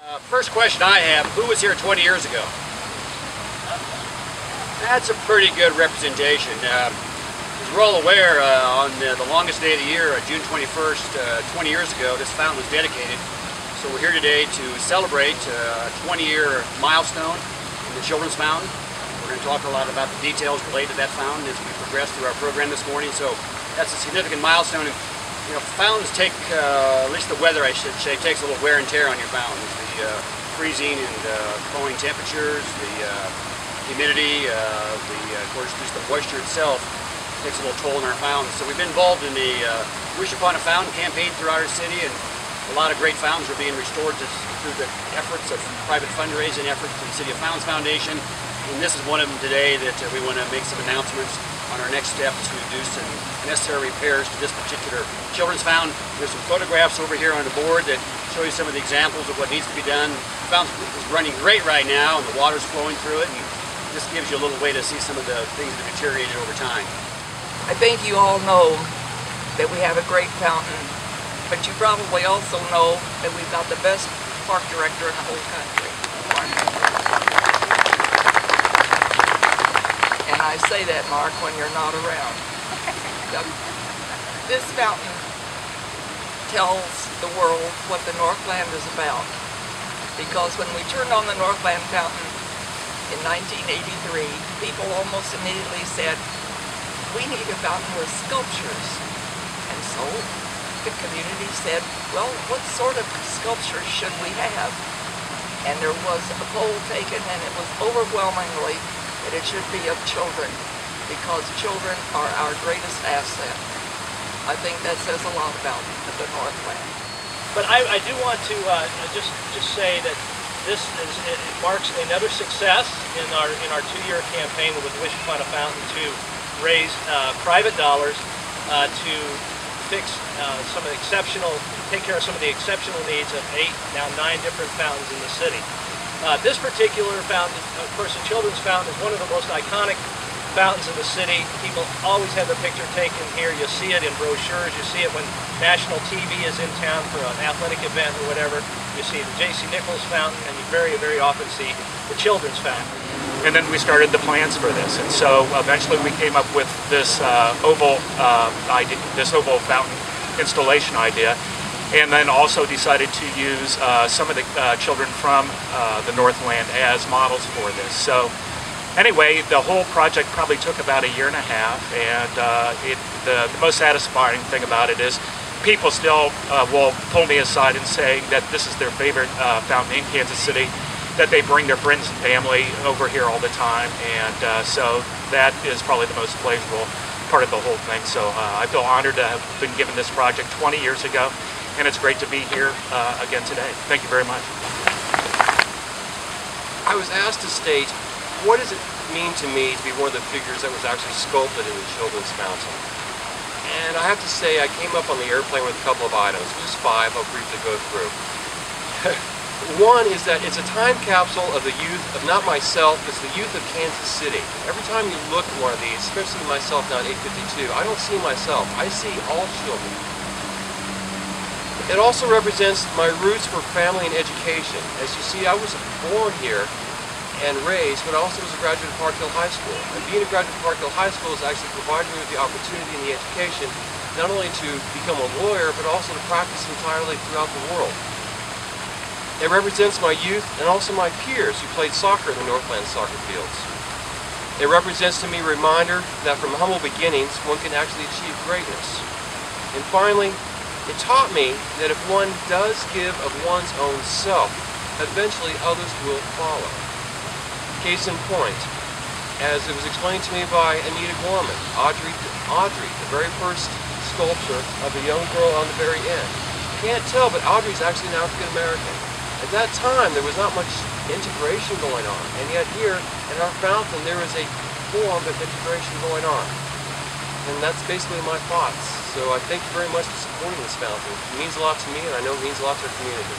First question I have, who was here 20 years ago? That's a pretty good representation. As we're all aware, on the longest day of the year, June 21st, 20 years ago, this fountain was dedicated. So we're here today to celebrate a 20-year milestone in the Children's Fountain. We're going to talk a lot about the details related to that fountain as we progress through our program this morning. So that's a significant milestone. And, you know, fountains take, at least the weather I should say, takes a little wear and tear on your fountains. The freezing and falling temperatures, the humidity, of course, just the moisture itself takes a little toll on our fountains. So we've been involved in the Wish Upon a Fountain campaign throughout our city, and a lot of great fountains are being restored through the efforts of private fundraising efforts to the City of Fountains Foundation. And this is one of them today that we want to make some announcements on our next steps to do some necessary repairs to this particular children's fountain. There's some photographs over here on the board that show you some of the examples of what needs to be done. The fountain is running great right now and the water's flowing through it, and this gives you a little way to see some of the things that deteriorated over time. I think you all know that we have a great fountain, but you probably also know that we've got the best park director in the whole country. And I say that, Mark, when you're not around. This fountain tells the world what the Northland is about. Because when we turned on the Northland fountain in 1983, people almost immediately said, we need a fountain with sculptures. And so the community said, well, what sort of sculptures should we have? And there was a poll taken, and it was overwhelmingly that it should be of children, because children are our greatest asset. I think that says a lot about the Northland. But I do want to just say that it marks another success in our 2-year campaign with Wish Upon a Fountain to raise private dollars to fix take care of some of the exceptional needs of 9 different fountains in the city. This particular fountain, of course, the Children's Fountain is one of the most iconic fountains in the city. People always have their picture taken here. You see it in brochures. You see it when national TV is in town for an athletic event or whatever. You see the J.C. Nichols Fountain, and you very, very often see the Children's Fountain. And then we started the plans for this, and so eventually we came up with this oval fountain installation idea, and then also decided to use some of the children from the Northland as models for this. So anyway, the whole project probably took about 1.5 years, and the most satisfying thing about it is people still will pull me aside and say that this is their favorite fountain in Kansas City, that they bring their friends and family over here all the time, and so that is probably the most pleasurable part of the whole thing. So I feel honored to have been given this project 20 years ago, and it's great to be here again today. Thank you very much. I was asked to state, what does it mean to me to be one of the figures that was actually sculpted in the Children's Fountain? And I have to say, I came up on the airplane with a couple of items, just 5 I'll briefly go through. One is that it's a time capsule of the youth of not myself, it's the youth of Kansas City. Every time you look at one of these, especially myself now at 852, I don't see myself, I see all children. It also represents my roots for family and education. As you see, I was born here and raised, but I also was a graduate of Park Hill High School. And being a graduate of Park Hill High School has actually provided me with the opportunity and the education not only to become a lawyer, but also to practice entirely throughout the world. It represents my youth and also my peers who played soccer in the Northland soccer fields. It represents to me a reminder that from humble beginnings, one can actually achieve greatness. And finally, it taught me that if one does give of one's own self, eventually others will follow. Case in point, as it was explained to me by Anita Gorman, Audrey, the very first sculpture of a young girl on the very end. You can't tell, but Audrey's actually an African American. At that time, there was not much integration going on, and yet here in our fountain, there is a form of integration going on. And that's basically my thoughts. So I thank you very much for supporting this fountain. It means a lot to me, and I know it means a lot to our community.